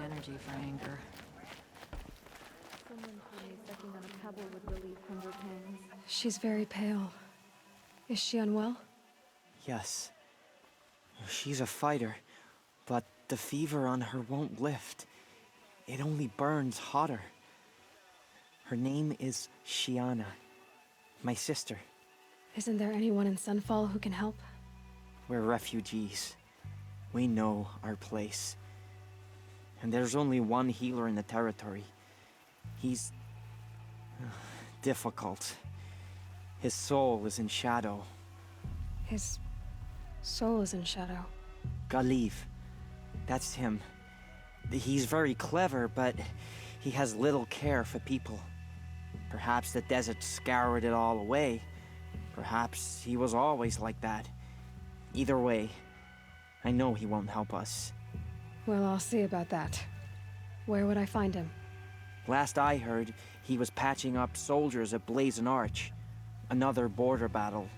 energy for anger. Someone told me sucking on a pebble would relieve hunger pangs. She's very pale. Is she unwell? Yes. She's a fighter, but the fever on her won't lift. It only burns hotter. Her name is Shiana, my sister. Isn't there anyone in Sunfall who can help? We're refugees. We know our place. And there's only one healer in the territory. He's difficult. His soul is in shadow. His soul is in shadow. Galiv. That's him. He's very clever, but he has little care for people. Perhaps the desert scoured it all away. Perhaps he was always like that. Either way, I know he won't help us. Well, I'll see about that. Where would I find him? Last I heard, he was patching up soldiers at Blazon Arch. Another border battle.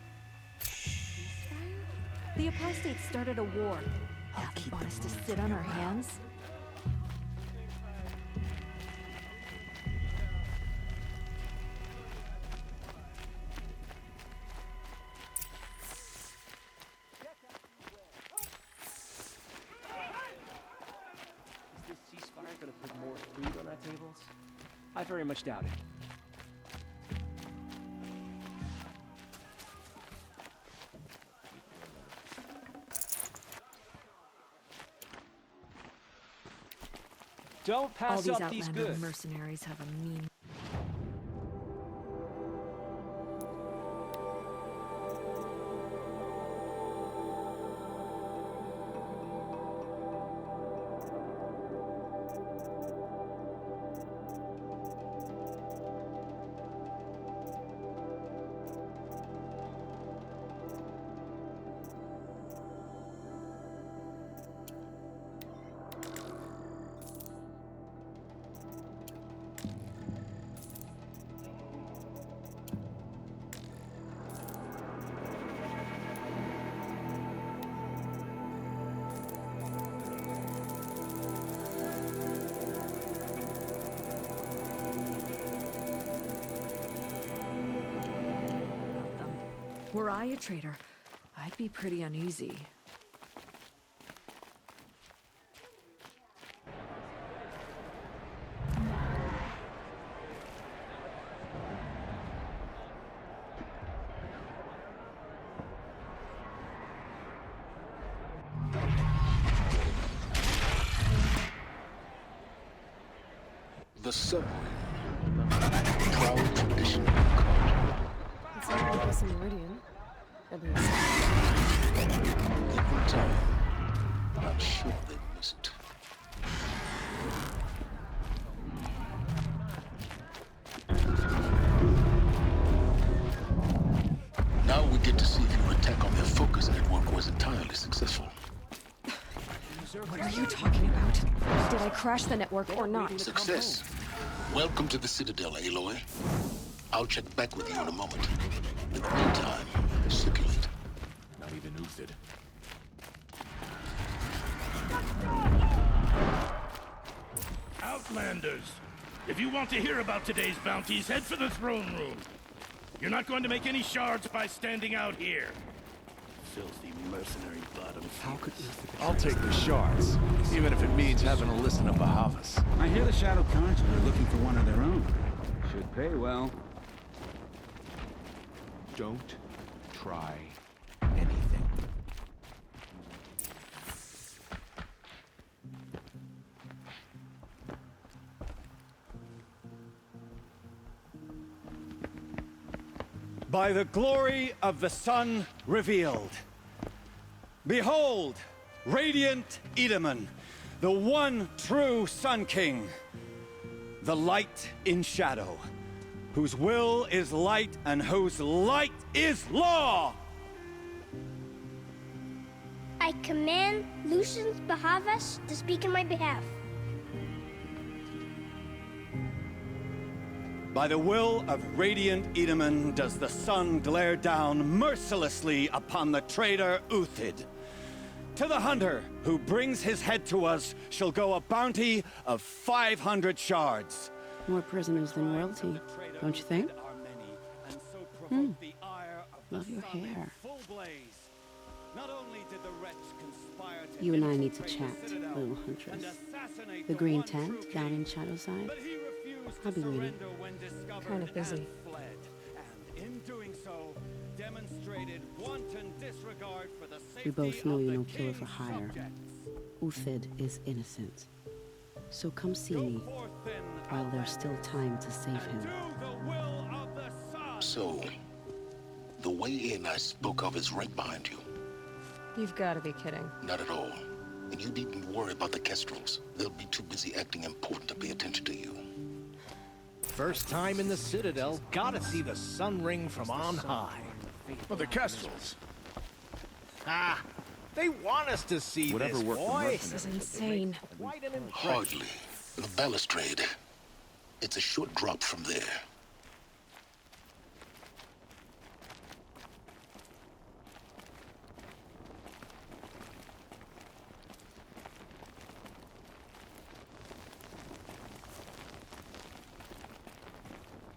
The apostates started a war. I'll Now they keep want him us to moving sit from on your our mouth. hands? Is this ceasefire gonna put more food on our tables? I very much doubt it. Don't All pass these up these Outlander goods. mercenaries have a mean... Were I a traitor, I'd be pretty uneasy. The subway. Proud tradition of culture. It's not like this in Meridian. At least. Every time. I'm sure they miss it. Now we get to see if your attack on their focus network was entirely successful. What are you talking about? Did I crash the network or not? Success. Welcome to the Citadel, Aloy. I'll check back with you in a moment. In the meantime, circulate. Not even Uthid. Outlanders! If you want to hear about today's bounties, head for the throne room. You're not going to make any shards by standing out here. Filthy mercenary bottom. How could Uthid... I'll take the shards, even if it means having to listen to Bahavas. I hear the Shadow Conjurer are looking for one of their own. Should pay well. Don't try anything. By the glory of the sun revealed. Behold, radiant Edaman, the one true Sun King. The light in shadow, whose will is light and whose light is law! I command Lucius Bahavas to speak in my behalf. By the will of radiant Edaman does the sun glare down mercilessly upon the traitor Uthid. To the hunter who brings his head to us shall go a bounty of 500 shards. More prisoners than royalty, don't you think? Love your hair. You and I need to chat, little huntress. The green tent down in Shadowside? I'll be waiting. Kind of busy. We both know you're no killer for hire. Uthid is innocent. So come see me while there's still time to save him. So, the way in I spoke of is right behind you. You've got to be kidding. Not at all. And you needn't worry about the Kestrels. They'll be too busy acting important to pay attention to you. First time in the Citadel, gotta see the sun ring from on high. Well, the Kestrels. Ah, they want us to see Whatever this, worked for boy. This is insane. Quite an impression. Hardly. The balustrade. It's a short drop from there.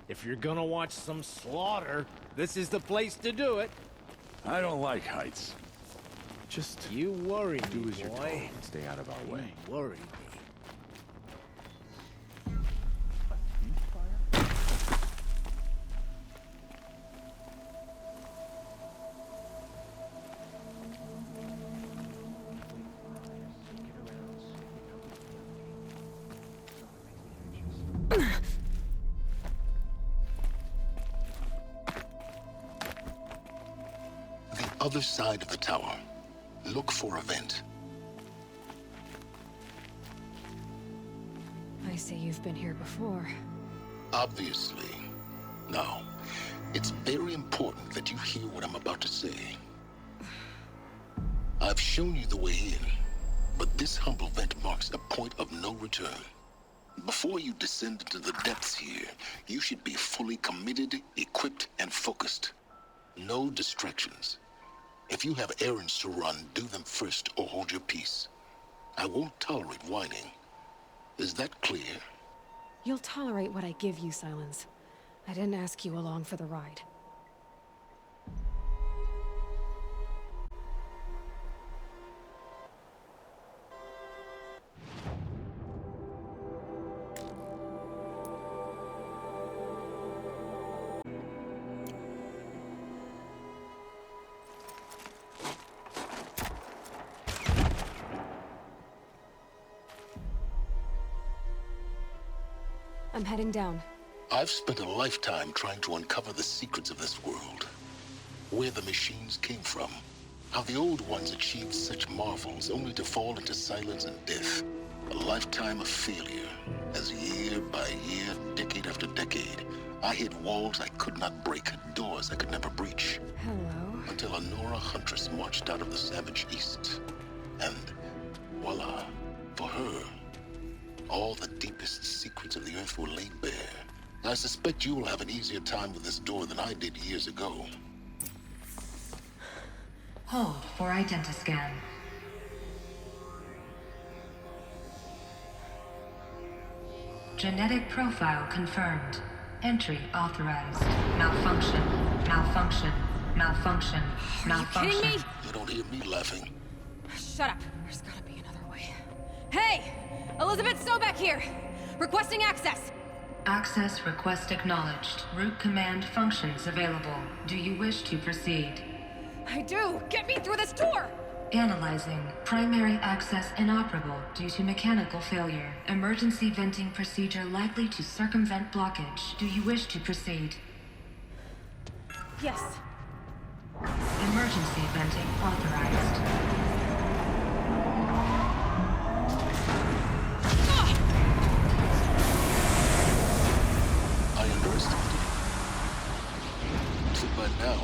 If you're gonna watch some slaughter, this is the place to do it. I don't like heights. Just You worry do me, as you're told boy. and stay out of our way. You worry me. Other side of the tower. Look for a vent. I see you've been here before. Obviously. Now, it's very important that you hear what I'm about to say. I've shown you the way in, but this humble vent marks a point of no return. Before you descend into the depths here, you should be fully committed, equipped, and focused. No distractions. If you have errands to run, do them first or hold your peace. I won't tolerate whining. Is that clear? You'll tolerate what I give you, Silence. I didn't ask you along for the ride. I'm heading down. I've spent a lifetime trying to uncover the secrets of this world. Where the machines came from. How the old ones achieved such marvels only to fall into silence and death. A lifetime of failure. As year by year, decade after decade, I hit walls I could not break, doors I could never breach. Hello. Until a Nora huntress marched out of the savage east. And voila, for her, all the deepest secrets of the Earth were laid bare. I suspect you will have an easier time with this door than I did years ago. Hold for identiscan. Genetic profile confirmed. Entry authorized. Malfunction. Malfunction. Malfunction. Malfunction. You kidding me? You don't hear me laughing. Shut up. There's gotta be another way. Hey! Elizabeth Sobek here! Requesting access! Access request acknowledged. Root command functions available. Do you wish to proceed? I do! Get me through this door! Analyzing. Primary access inoperable due to mechanical failure. Emergency venting procedure likely to circumvent blockage. Do you wish to proceed? Yes. Emergency venting authorized. I underestimated you. So by now,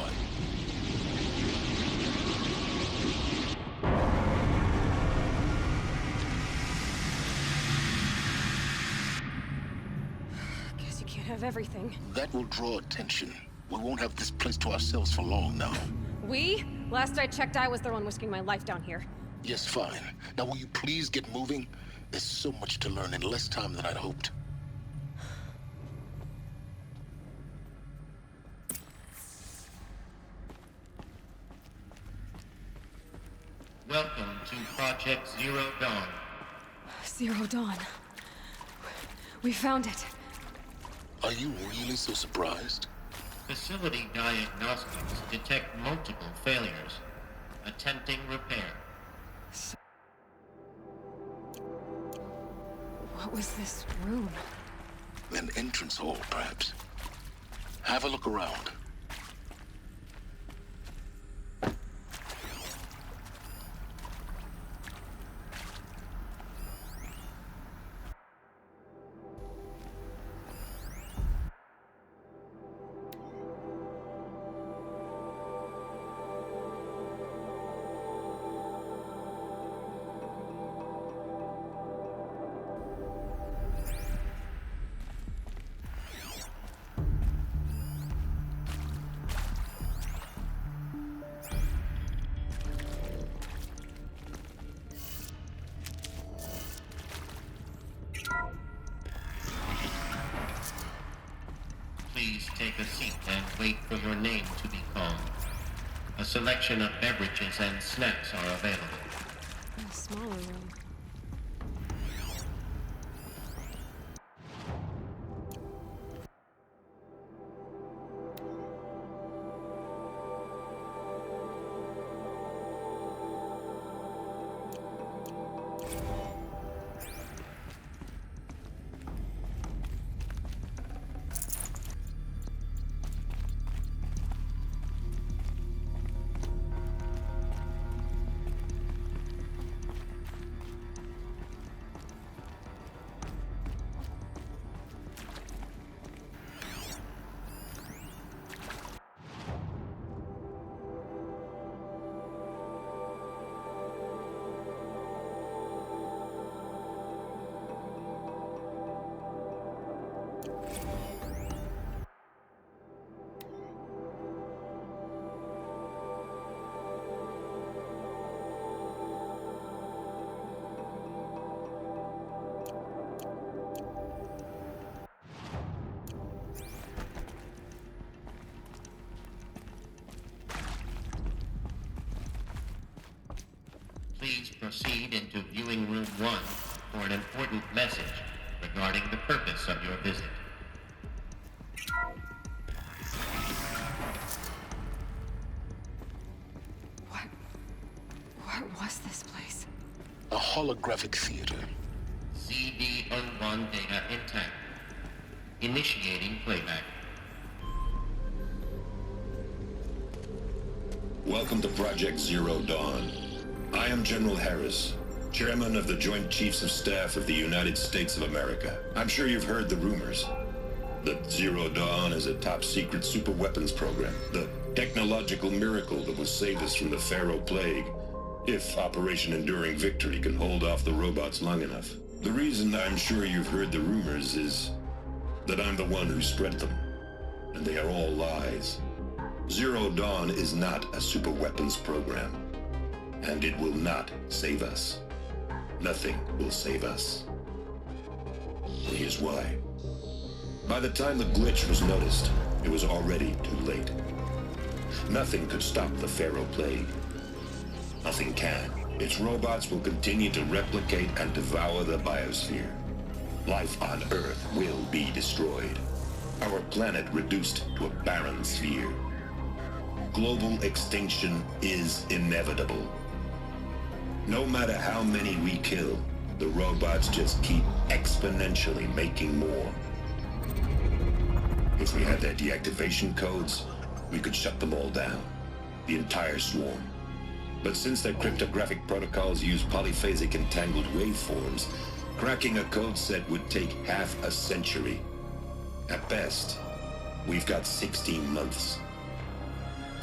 Guess you can't have everything. that will draw attention. We won't have this place to ourselves for long now. We? Last I checked, I was the one risking my life down here. Yes, fine. Now will you please get moving? There's so much to learn in less time than I'd hoped. Welcome to Project Zero Dawn. Zero Dawn. We found it. Are you really so surprised? Facility diagnostics detect multiple failures. Attempting repair. What was this room? An entrance hall, perhaps. Have a look around. Please take a seat and wait for your name to be called. A selection of beverages and snacks are available. A smaller room. Please proceed into viewing room 1 for an important message regarding the purpose of your visit. What was this place? A holographic theater. CD01 data intact. Initiating playback. Welcome to Project Zero Dawn. I am General Harris, Chairman of the Joint Chiefs of Staff of the United States of America. I'm sure you've heard the rumors that Zero Dawn is a top-secret superweapons program, the technological miracle that will save us from the Pharaoh Plague, if Operation Enduring Victory can hold off the robots long enough. The reason I'm sure you've heard the rumors is that I'm the one who spread them, and they are all lies. Zero Dawn is not a superweapons program. And it will not save us. Nothing will save us. And here's why. By the time the glitch was noticed, it was already too late. Nothing could stop the Pharaoh Plague. Nothing can. Its robots will continue to replicate and devour the biosphere. Life on Earth will be destroyed. Our planet reduced to a barren sphere. Global extinction is inevitable. No matter how many we kill, the robots just keep exponentially making more. If we had their deactivation codes, we could shut them all down. The entire swarm. But since their cryptographic protocols use polyphasic entangled waveforms, cracking a code set would take half a century. At best, we've got 16 months.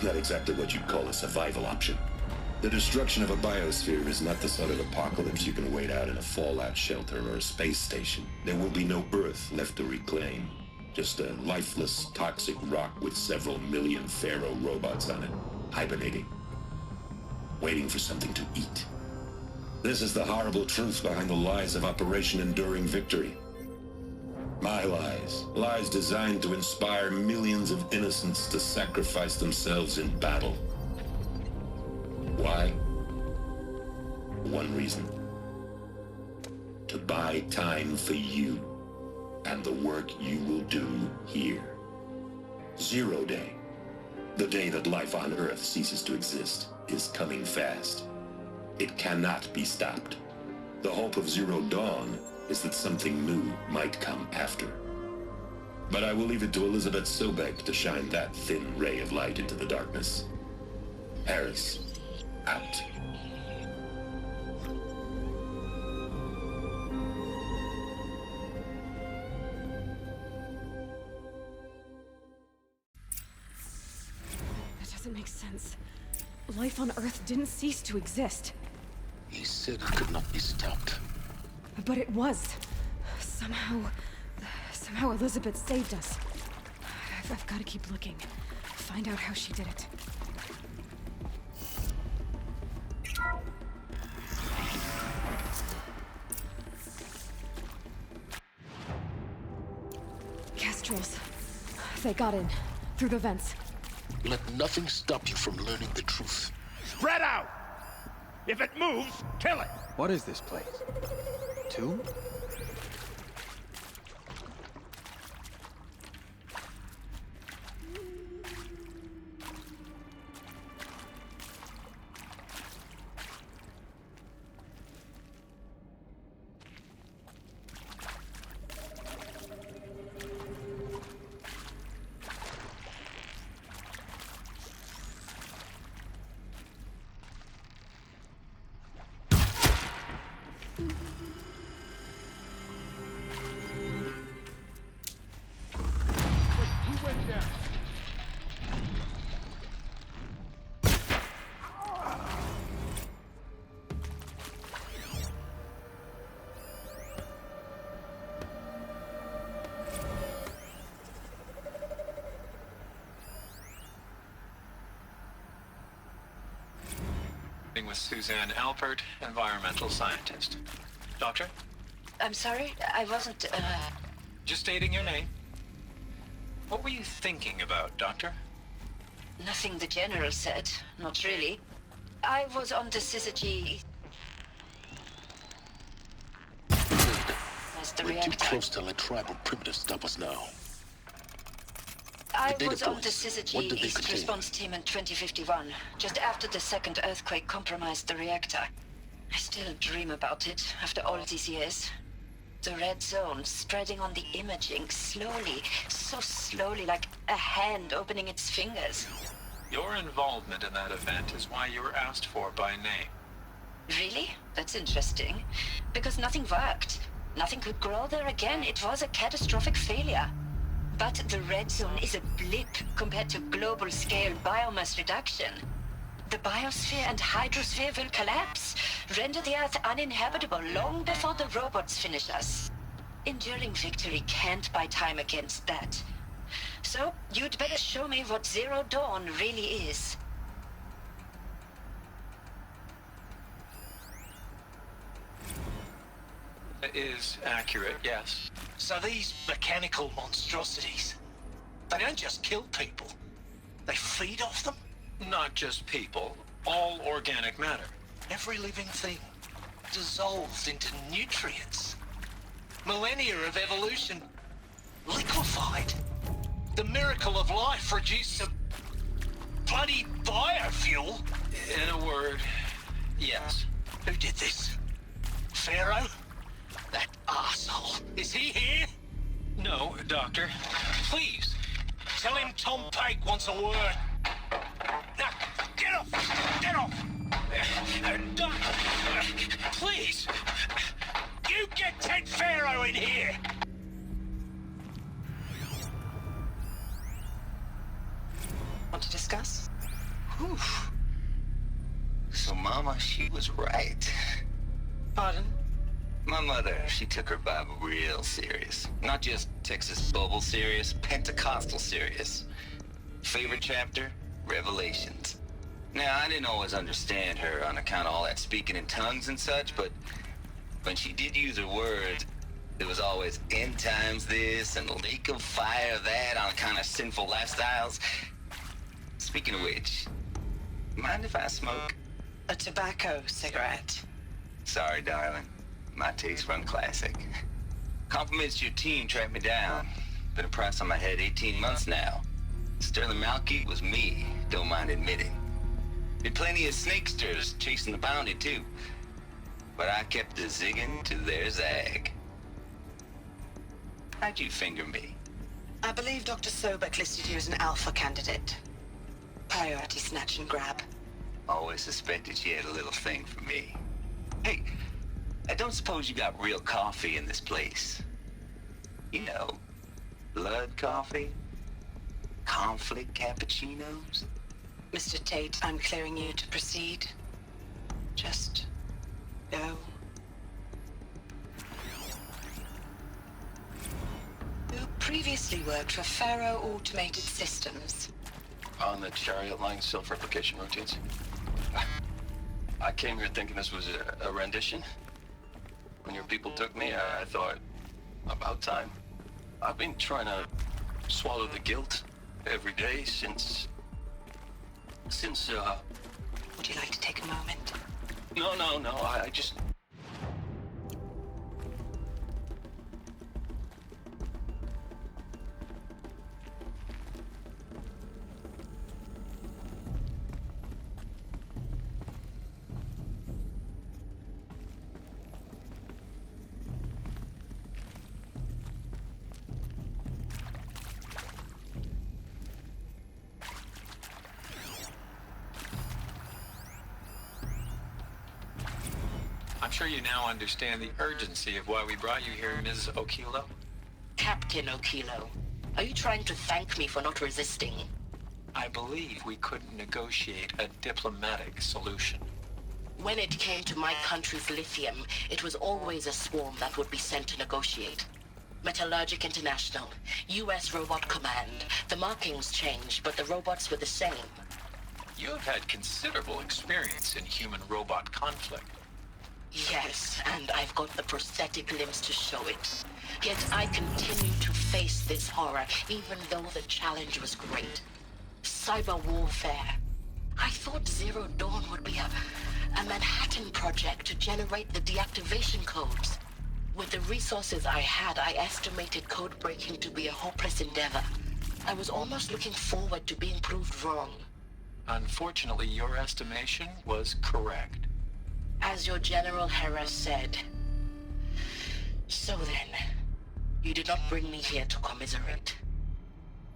Not exactly what you'd call a survival option. The destruction of a biosphere is not the sort of apocalypse you can wait out in a fallout shelter or a space station. There will be no Earth left to reclaim. Just a lifeless, toxic rock with several million Pharaoh robots on it, hibernating, waiting for something to eat. This is the horrible truth behind the lies of Operation Enduring Victory. My lies. Lies designed to inspire millions of innocents to sacrifice themselves in battle. Why? One reason. To buy time for you and the work you will do here. Zero Day. The day that life on Earth ceases to exist is coming fast. It cannot be stopped. The hope of Zero Dawn is that something new might come after. But I will leave it to Elizabeth Sobek to shine that thin ray of light into the darkness. Harris, out. That doesn't make sense. Life on Earth didn't cease to exist. He said it could not be stopped. But it was. Somehow Elizabeth saved us. I've got to keep looking. Find out how she did it. Kestrels. They got in. Through the vents. Let nothing stop you from learning the truth. Spread out! If it moves, kill it! What is this place? Tomb? With Suzanne Alpert, environmental scientist. Doctor? I'm sorry, I wasn't, Just stating your name. What were you thinking about, Doctor? Nothing the General said, not really. I was on the syzygy... As the We're reactor. too close to let tribal primitives stop us now. I data was on the points. What syzygy did they East contain? response team in 2051, just after the second earthquake compromised the reactor. I still dream about it after all these years. The red zone spreading on the imaging, slowly, so slowly, like a hand opening its fingers. Your involvement in that event is why you were asked for by name. Really? That's interesting. Because nothing worked. Nothing could grow there again. It was a catastrophic failure. But the red zone is a blip compared to global-scale biomass reduction. The biosphere and hydrosphere will collapse, render the Earth uninhabitable long before the robots finish us. Enduring Victory can't buy time against that. So, you'd better show me what Zero Dawn really is. That is accurate, yes. So these mechanical monstrosities, they don't just kill people. They feed off them? Not just people, all organic matter. Every living thing dissolved into nutrients. Millennia of evolution liquefied. The miracle of life reduced to bloody biofuel. In a word, yes. Who did this? Pharaoh? That arsehole. Is he here? No, Doctor. Please, tell him Tom Pike wants a word. Now, get off! Get off! Please! You get Ted Pharaoh in here! Want to discuss? Whew. So Mama, she was right. Pardon? My mother, she took her Bible real serious. Not just Texas Bubble serious, Pentecostal serious. Favorite chapter? Revelations. Now, I didn't always understand her on account of all that speaking in tongues and such, but when she did use her words, there was always end times this and lake of fire that on account of sinful lifestyles. Speaking of which, mind if I smoke? A tobacco cigarette. Sorry, darling. My taste run classic. Compliments to your team tracked me down. Been a price on my head 18 months now. Sterling Malky was me, don't mind admitting. Did plenty of snakesters chasing the bounty, too. But I kept the zigging to their zag. How'd you finger me? I believe Dr. Sobek listed you as an alpha candidate. Priority snatch and grab. Always suspected she had a little thing for me. Hey, I don't suppose you got real coffee in this place. You know, blood coffee? Conflict cappuccinos? Mr. Tate, I'm clearing you to proceed. Just go. You previously worked for Faro Automated Systems. On the Chariot Line self-replication routines. I came here thinking this was a rendition. When your people took me, I thought, about time. I've been trying to swallow the guilt every day since... Would you like to take a moment? No, I just... I'm sure you now understand the urgency of why we brought you here, Ms. Okilo. Captain Okilo, are you trying to thank me for not resisting? I believe we couldn't negotiate a diplomatic solution. When it came to my country's lithium, it was always a swarm that would be sent to negotiate. Metallurgic International, U.S. Robot Command. The markings changed, but the robots were the same. You have had considerable experience in human-robot conflict. Yes, and I've got the prosthetic limbs to show it. Yet I continue to face this horror, even though the challenge was great. Cyber warfare. I thought Zero Dawn would be a Manhattan project to generate the deactivation codes. With the resources I had, I estimated code breaking to be a hopeless endeavor. I was almost looking forward to being proved wrong. Unfortunately, your estimation was correct. As your General Harris said. So then, you did not bring me here to commiserate.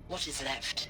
What is left?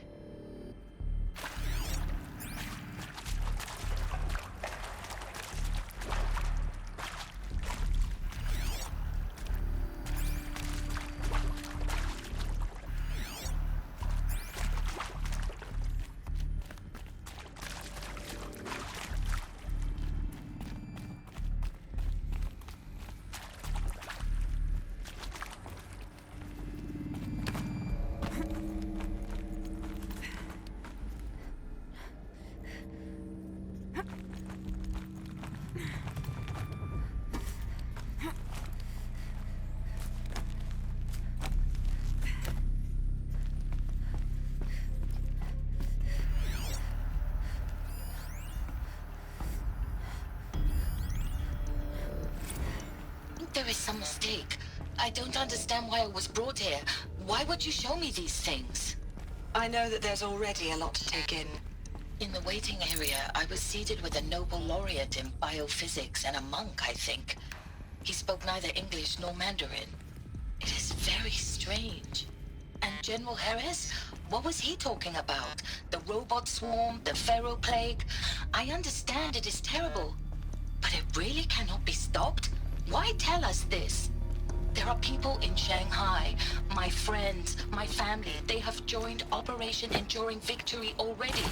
There is some mistake. I don't understand why I was brought here. Why would you show me these things? I know that there's already a lot to take in. In the waiting area, I was seated with a Nobel laureate in biophysics and a monk, I think. He spoke neither English nor Mandarin. It is very strange. And General Harris? What was he talking about? The robot swarm? The Pharaoh plague? I understand it is terrible. But it really cannot be stopped? Why tell us this? There are people in Shanghai, my friends, my family. They have joined Operation Enduring Victory already.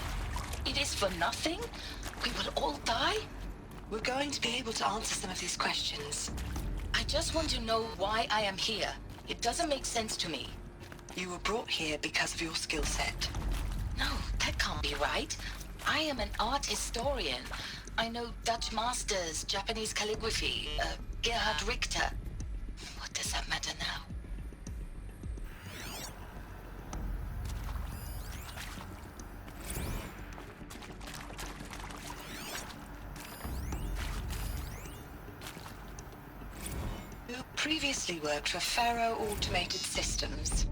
It is for nothing? We will all die? We're going to be able to answer some of these questions. I just want to know why I am here. It doesn't make sense to me. You were brought here because of your skill set. No, that can't be right. I am an art historian. I know Dutch masters, Japanese calligraphy, Gerhard Richter. What does that matter now? You previously worked for Faro Automated Systems.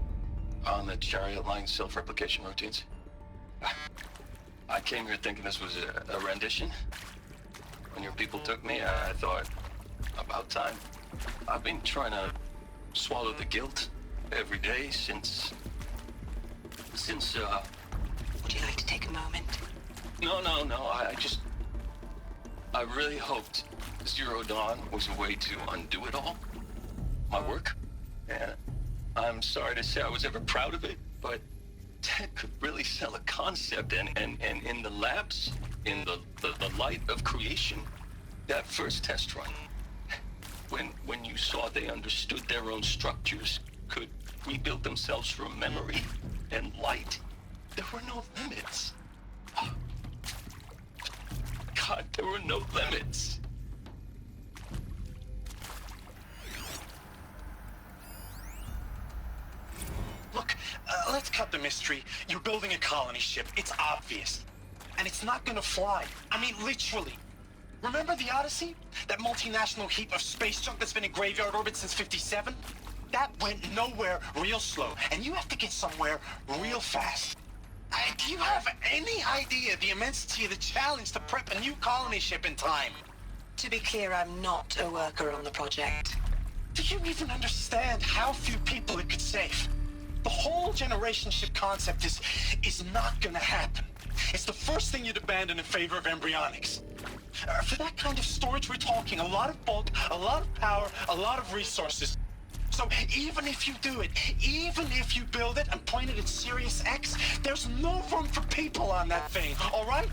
On the Chariot Line self-replication routines? I came here thinking this was a rendition. When your people took me, I thought, about time. I've been trying to swallow the guilt every day since... Would you like to take a moment? No, I really hoped Zero Dawn was a way to undo it all. My work. And I'm sorry to say I was ever proud of it, but Ted could really sell a concept, and in the labs, in the light of creation, that first test run, when you saw they understood their own structures, could rebuild themselves from memory and light, there were no limits. God, there were no limits. Look, let's cut the mystery. You're building a colony ship. It's obvious. And it's not gonna fly. I mean, literally. Remember the Odyssey? That multinational heap of space junk that's been in graveyard orbit since '57? That went nowhere real slow. And you have to get somewhere real fast. Do you have any idea the immensity of the challenge to prep a new colony ship in time? To be clear, I'm not a worker on the project. Do you even understand how few people it could save? The whole generation ship concept is not gonna happen. It's the first thing you'd abandon in favor of embryonics. For that kind of storage, we're talking a lot of bulk, a lot of power, a lot of resources. So even if you do it, even if you build it and point it at Sirius X, there's no room for people on that thing, all right?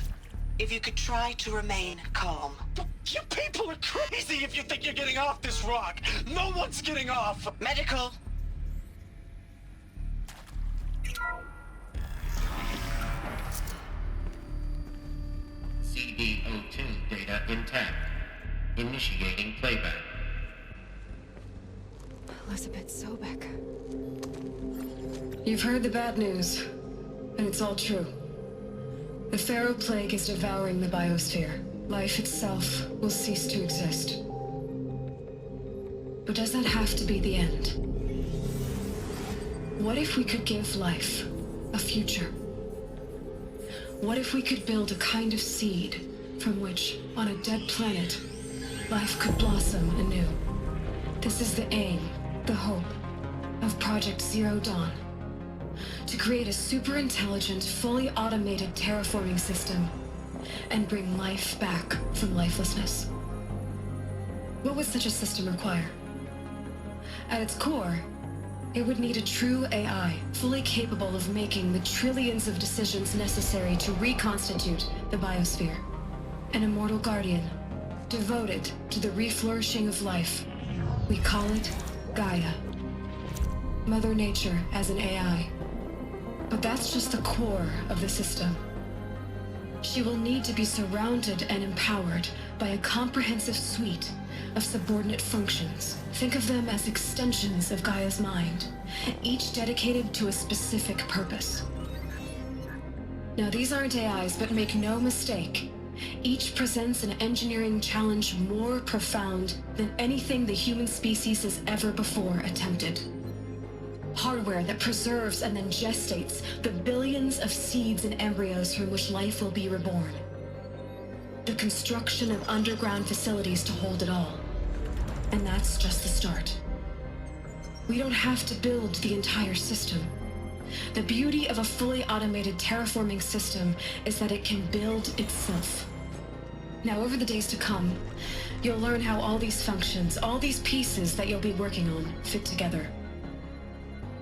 If you could try to remain calm. You people are crazy if you think you're getting off this rock. No one's getting off. Medical. CD02 data intact. Initiating playback. Elizabeth Sobek. You've heard the bad news, and it's all true. The Faro Plague is devouring the biosphere. Life itself will cease to exist. But does that have to be the end? What if we could give life a future? What if we could build a kind of seed from which, on a dead planet, life could blossom anew? This is the aim, the hope, of Project Zero Dawn. To create a super-intelligent, fully automated terraforming system and bring life back from lifelessness. What would such a system require? At its core, it would need a true AI, fully capable of making the trillions of decisions necessary to reconstitute the biosphere. An immortal guardian, devoted to the reflourishing of life. We call it Gaia. Mother Nature as an AI. But that's just the core of the system. She will need to be surrounded and empowered by a comprehensive suite of subordinate functions. Think of them as extensions of Gaia's mind, each dedicated to a specific purpose. Now, these aren't AIs, but make no mistake, each presents an engineering challenge more profound than anything the human species has ever before attempted. Hardware that preserves and then gestates the billions of seeds and embryos from which life will be reborn. The construction of underground facilities to hold it all. And that's just the start. We don't have to build the entire system. The beauty of a fully automated terraforming system is that it can build itself. Now, over the days to come, you'll learn how all these functions, all these pieces that you'll be working on, fit together.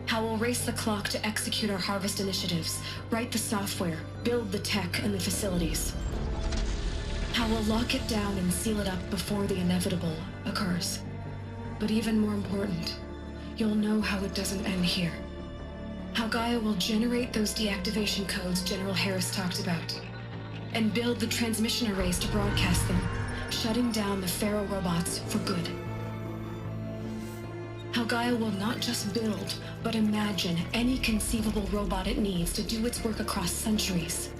How we'll race the clock to execute our harvest initiatives, write the software, build the tech and the facilities. How we'll lock it down and seal it up before the inevitable occurs. But even more important, you'll know how it doesn't end here. How Gaia will generate those deactivation codes General Harris talked about. and build the transmission arrays to broadcast them, shutting down the Pharaoh robots for good. How Gaia will not just build, but imagine any conceivable robot it needs to do its work across centuries.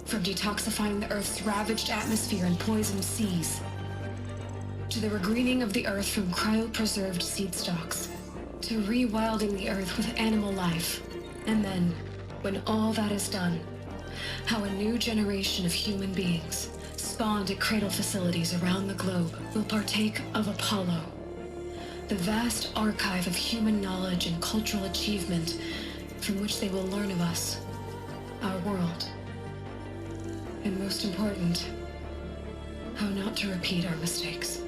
From detoxifying the Earth's ravaged atmosphere and poisoned seas, to the regreening of the Earth from cryopreserved seed stalks, to rewilding the Earth with animal life. And then, when all that is done, how a new generation of human beings, spawned at cradle facilities around the globe, will partake of Apollo, the vast archive of human knowledge and cultural achievement from which they will learn of us, our world. And most important, how not to repeat our mistakes.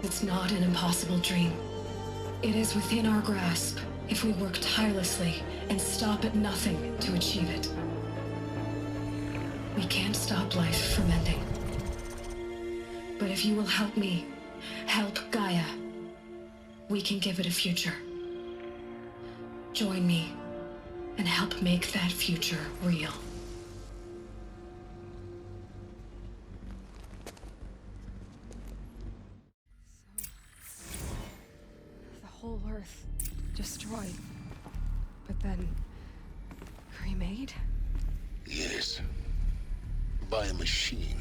It's not an impossible dream. It is within our grasp if we work tirelessly and stop at nothing to achieve it. We can't stop life from ending. But if you will help me, help Gaia, we can give it a future. Join me and help make that future real. The whole Earth destroyed, but then remade? Yes. By a machine.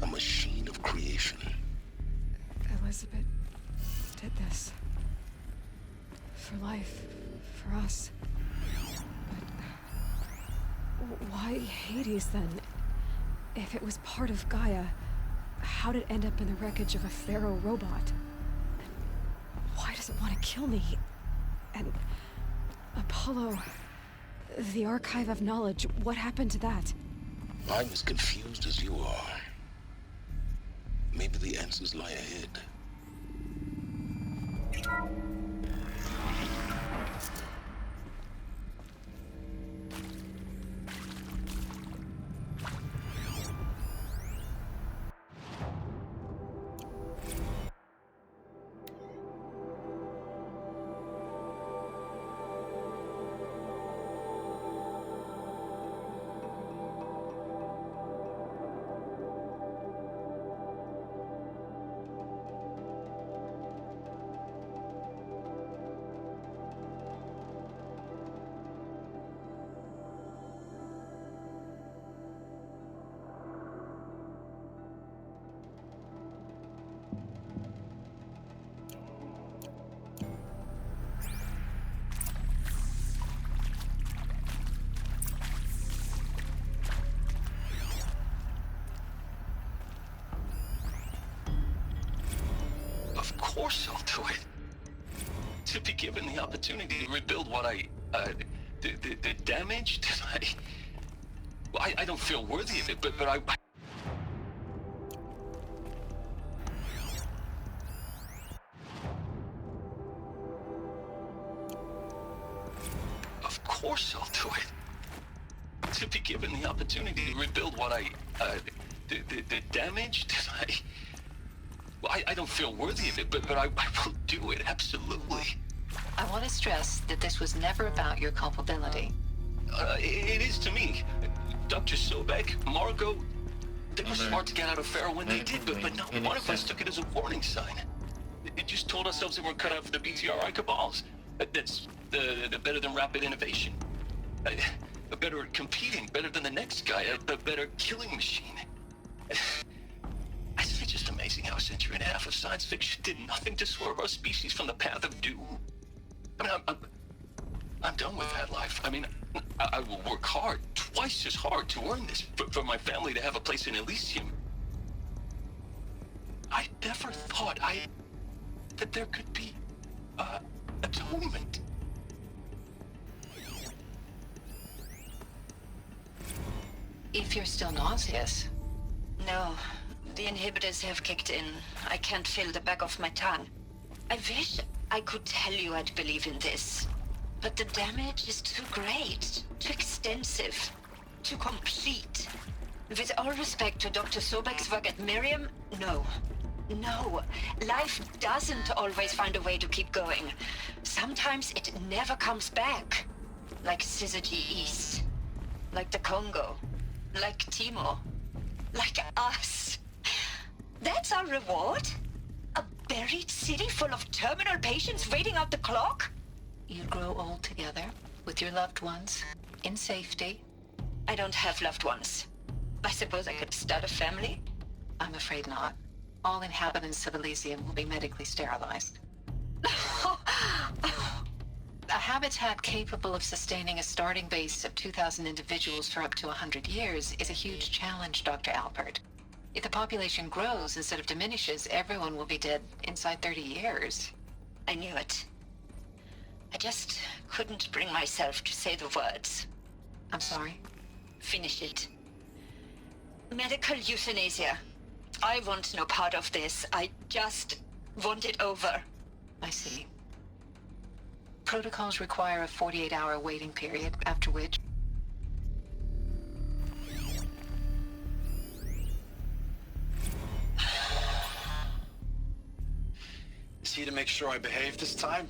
A machine of creation. Elizabeth did this. For life. For us. But why Hades then? If it was part of Gaia, how did it end up in the wreckage of a Pharaoh robot? Why does it want to kill me? And Apollo, the Archive of Knowledge, what happened to that? I'm as confused as you are. Maybe the answers lie ahead. Of course I'll do it. To be given the opportunity to rebuild what the damage that I don't feel worthy of it, but I... Of course I'll do it. To be given the opportunity to rebuild what the damage that I don't feel worthy of it, but I will do it, absolutely. I want to stress that this was never about your culpability. It is to me. Dr. Sobek, Margot, they were smart to get out of Pharaoh when they did, but not one of us took it as a warning sign. It just told ourselves that we're cut out for the BTRI cabals. That's the better than rapid innovation. Better at competing, better than the next guy, a better killing machine. It's just amazing how a century and a half of science fiction did nothing to swerve our species from the path of doom. I mean, I'm done with that life. I mean, I will work hard, twice as hard, to earn this, for my family to have a place in Elysium. I never thought that there could be, atonement. If you're still nauseous. No, the inhibitors have kicked in. I can't feel the back of my tongue. I wish I could tell you I'd believe in this. But the damage is too great, too extensive, too complete. With all respect to Dr. Sobek's work at Miriam, no. No, life doesn't always find a way to keep going. Sometimes it never comes back. Like Syzygy East. Like the Congo. Like Timo. Like us. That's our reward? A buried city full of terminal patients waiting out the clock? You grow old together, with your loved ones, in safety. I don't have loved ones. I suppose I could start a family? I'm afraid not. All inhabitants of Elysium will be medically sterilized. A habitat capable of sustaining a starting base of 2,000 individuals for up to 100 years is a huge challenge, Dr. Alpert. If the population grows instead of diminishes, everyone will be dead inside 30 years. I knew it. I just couldn't bring myself to say the words. I'm sorry? Finish it. Medical euthanasia. I want no part of this. I just want it over. I see. Protocols require a 48-hour waiting period, after which... Is he to make sure I behave this time?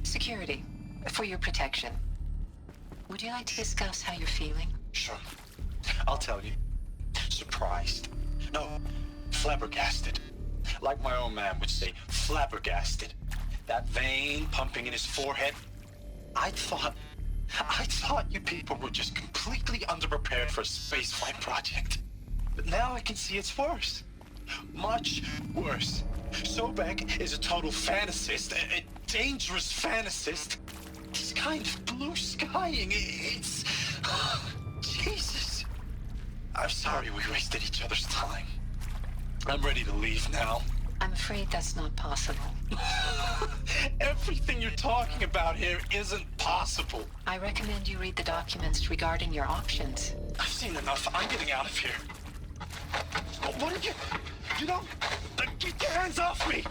Security. For your protection. Would you like to discuss how you're feeling? Sure. I'll tell you. Surprised. No, flabbergasted. Like my own man would say, flabbergasted. That vein pumping in his forehead. I thought you people were just completely underprepared for a spaceflight project. But now I can see it's worse. Much worse. Sobek is a total fantasist, a dangerous fantasist. He's kind of blue skying. It's... Jesus. I'm sorry we wasted each other's time. I'm ready to leave now. I'm afraid that's not possible. Everything you're talking about here isn't possible. I recommend you read the documents regarding your options. I've seen enough. I'm getting out of here. What are you... You know... Get your hands off me!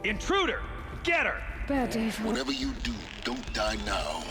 Intruder! Get her! Bad day for... Whatever you do, don't die now.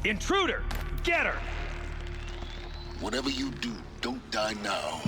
Intruder! Get her! Whatever you do, don't die now.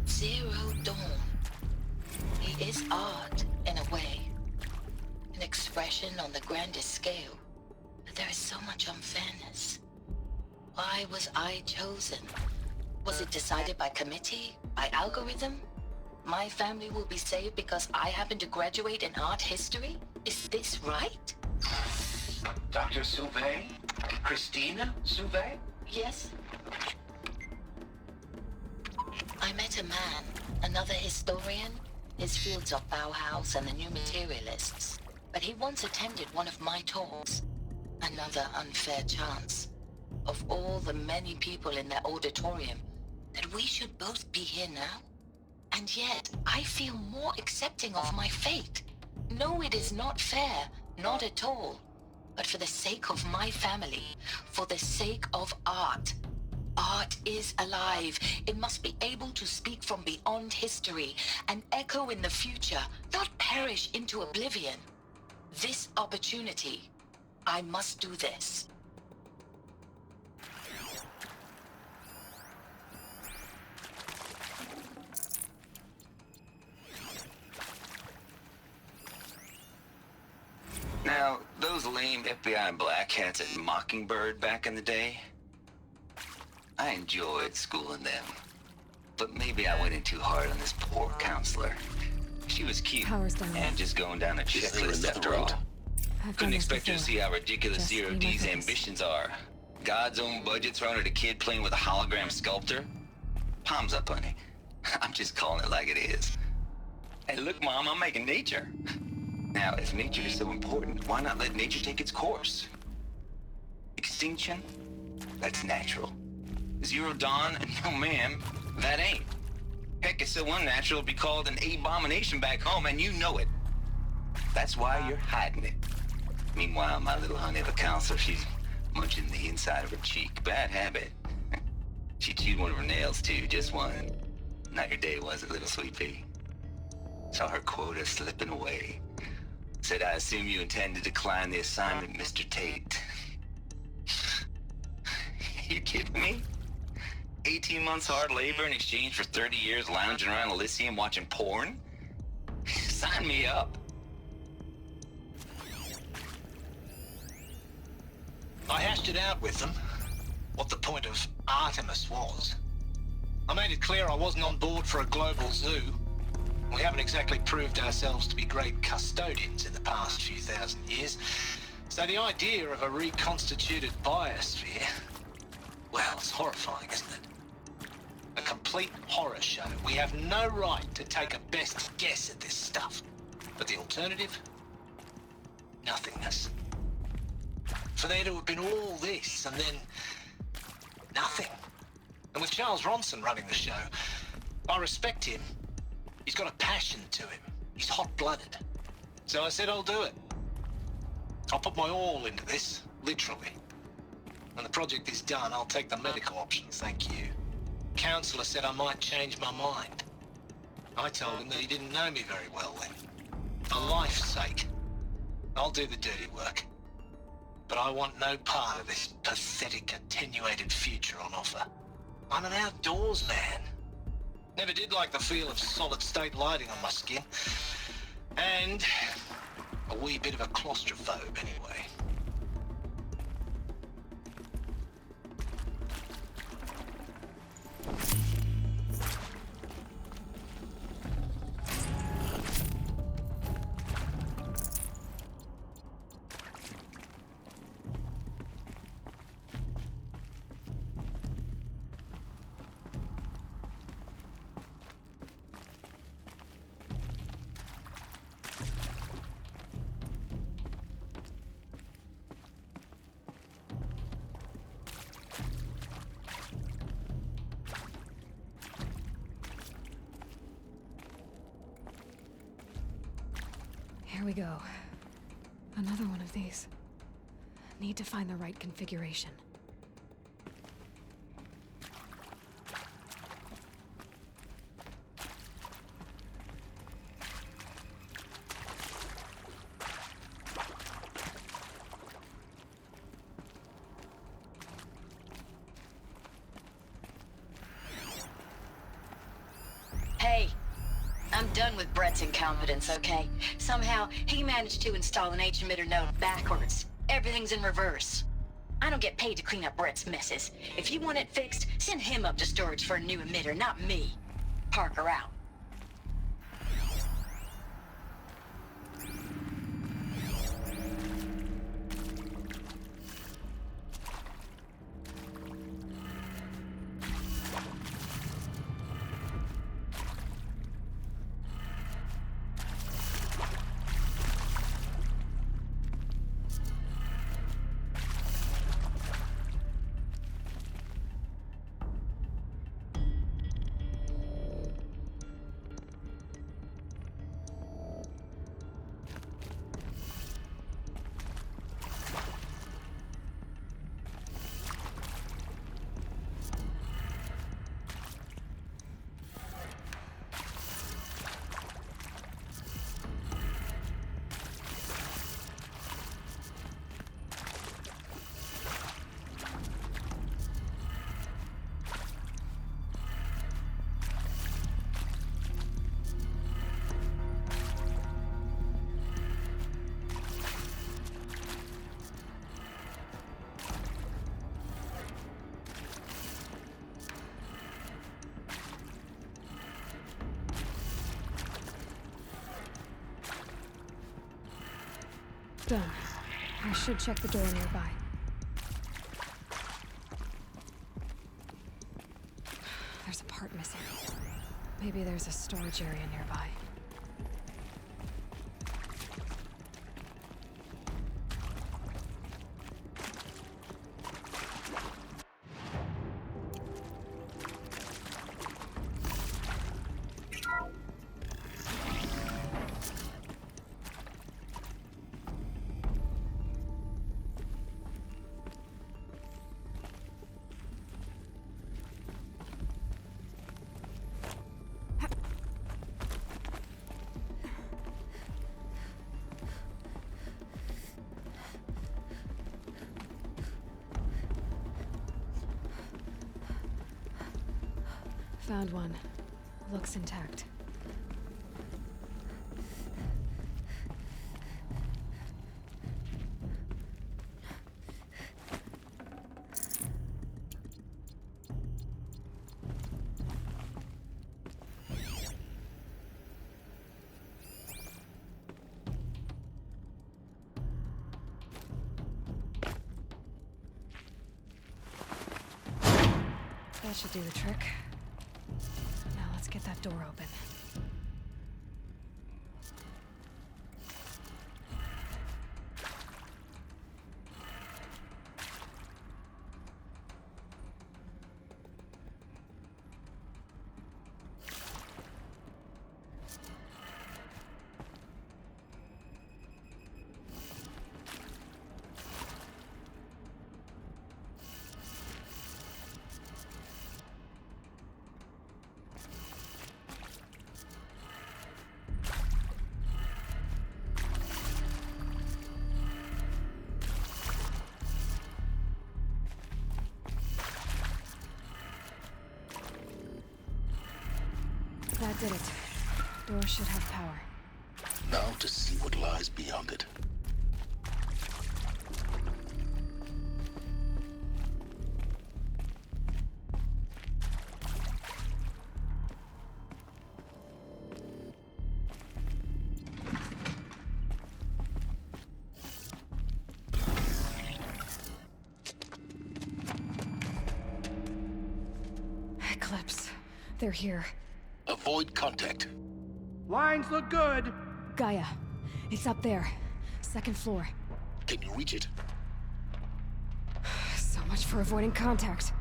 Zero Dawn. He is art, in a way. An expression on the grandest scale. But there is so much unfairness. Why was I chosen? Was it decided by committee? By algorithm? My family will be saved because I happen to graduate in art history? Is this right? Dr. Sauvé? Christina Sauvé? Yes. I met a man, another historian. His fields are Bauhaus and the New Materialists. But he once attended one of my talks. Another unfair chance. Of all the many people in that auditorium, that we should both be here now? And yet, I feel more accepting of my fate. No, it is not fair, not at all. But for the sake of my family, for the sake of art. Art is alive. It must be able to speak from beyond history and echo in the future, not perish into oblivion. This opportunity, I must do this. Now, those lame FBI black hats at Mockingbird back in the day, I enjoyed schooling them. But maybe I went in too hard on this poor counselor. She was cute and just going down a checklist after all. Couldn't expect her to see how ridiculous Zero D's ambitions are. God's own budget thrown at a kid playing with a hologram sculptor? Palms up, honey. I'm just calling it like it is. Hey, look, Mom, I'm making nature. Now, if nature is so important, why not let nature take its course? Extinction? That's natural. Zero Dawn? No, ma'am, that ain't. Heck, it's so unnatural to be called an abomination back home, and you know it. That's why you're hiding it. Meanwhile, my little honey of a counselor, she's munching the inside of her cheek. Bad habit. She chewed one of her nails, too, just one. Not your day, was it, little sweet pea? Saw her quota slipping away. Said, I assume you intend to decline the assignment, Mr. Tate. You kidding me? 18 months hard labor in exchange for 30 years lounging around Elysium watching porn? Sign me up. I hashed it out with them, what the point of Artemis was. I made it clear I wasn't on board for a global zoo. We haven't exactly proved ourselves to be great custodians in the past few thousand years. So the idea of a reconstituted biosphere, well, it's horrifying, isn't it? A complete horror show. We have no right to take a best guess at this stuff. But the alternative? Nothingness. For there to have been all this and then nothing. And with Charles Ronson running the show, I respect him. He's got a passion to him. He's hot-blooded. So I said I'll do it. I'll put my all into this, literally. When the project is done, I'll take the medical options, thank you. Counselor said I might change my mind. I told him that he didn't know me very well then. For life's sake, I'll do the dirty work. But I want no part of this pathetic, attenuated future on offer. I'm an outdoors man. Never did like the feel of solid-state lighting on my skin. And a wee bit of a claustrophobe, anyway. Here we go. Another one of these. Need to find the right configuration. Hey, I'm done with Brett's incompetence, okay? Somehow, he managed to install an H-emitter node backwards. Everything's in reverse. I don't get paid to clean up Brett's messes. If you want it fixed, send him up to storage for a new emitter, not me. Parker out. Done. I should check the door nearby. There's a part missing. Maybe there's a storage area nearby. Found one. Looks intact. That should do the trick. Now let's get that door open. Did it. Door should have power. Now to see what lies beyond it. Eclipse. They're here. Avoid contact. Lines look good. Gaia. It's up there. Second floor. Can you reach it? So much for avoiding contact.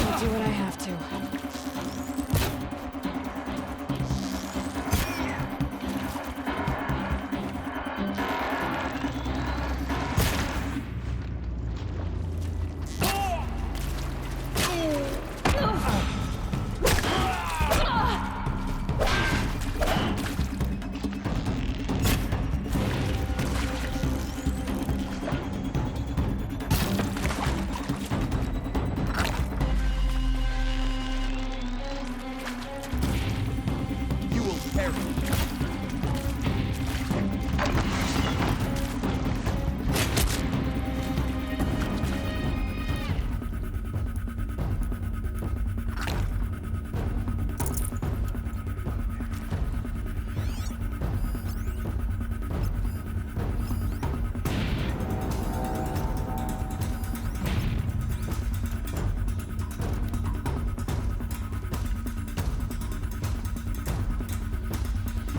I'll do what I have to. You will perish.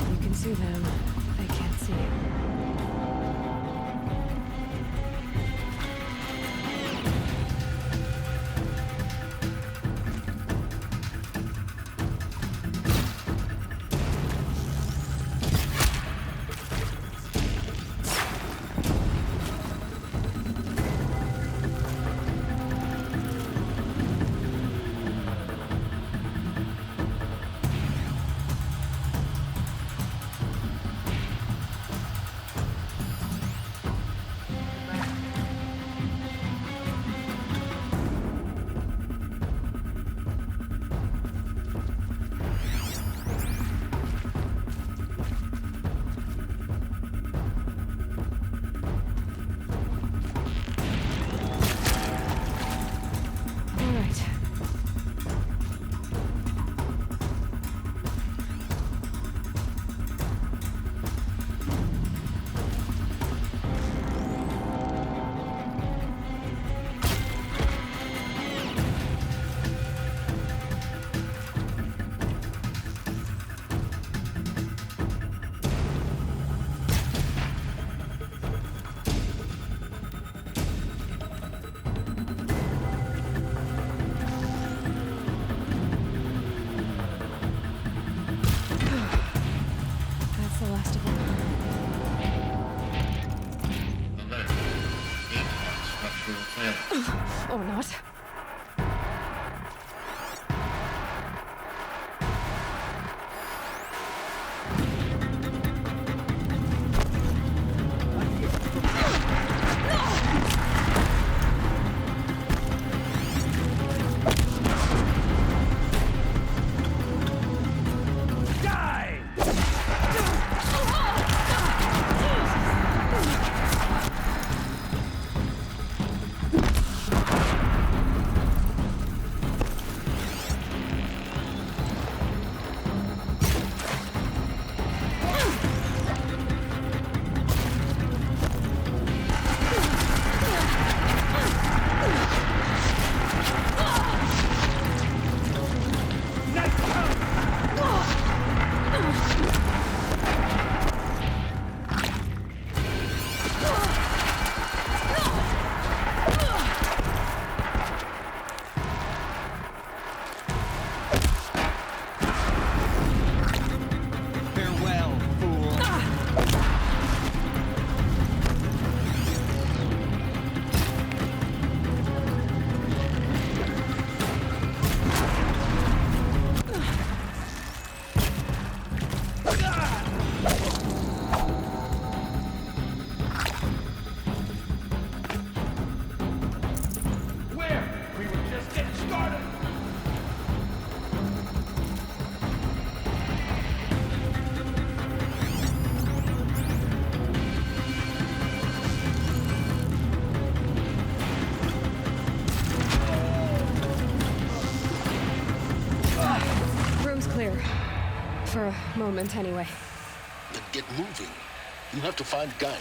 You can see them. They can't see you. clear. For a moment, anyway. Then get moving. You have to find Gaia.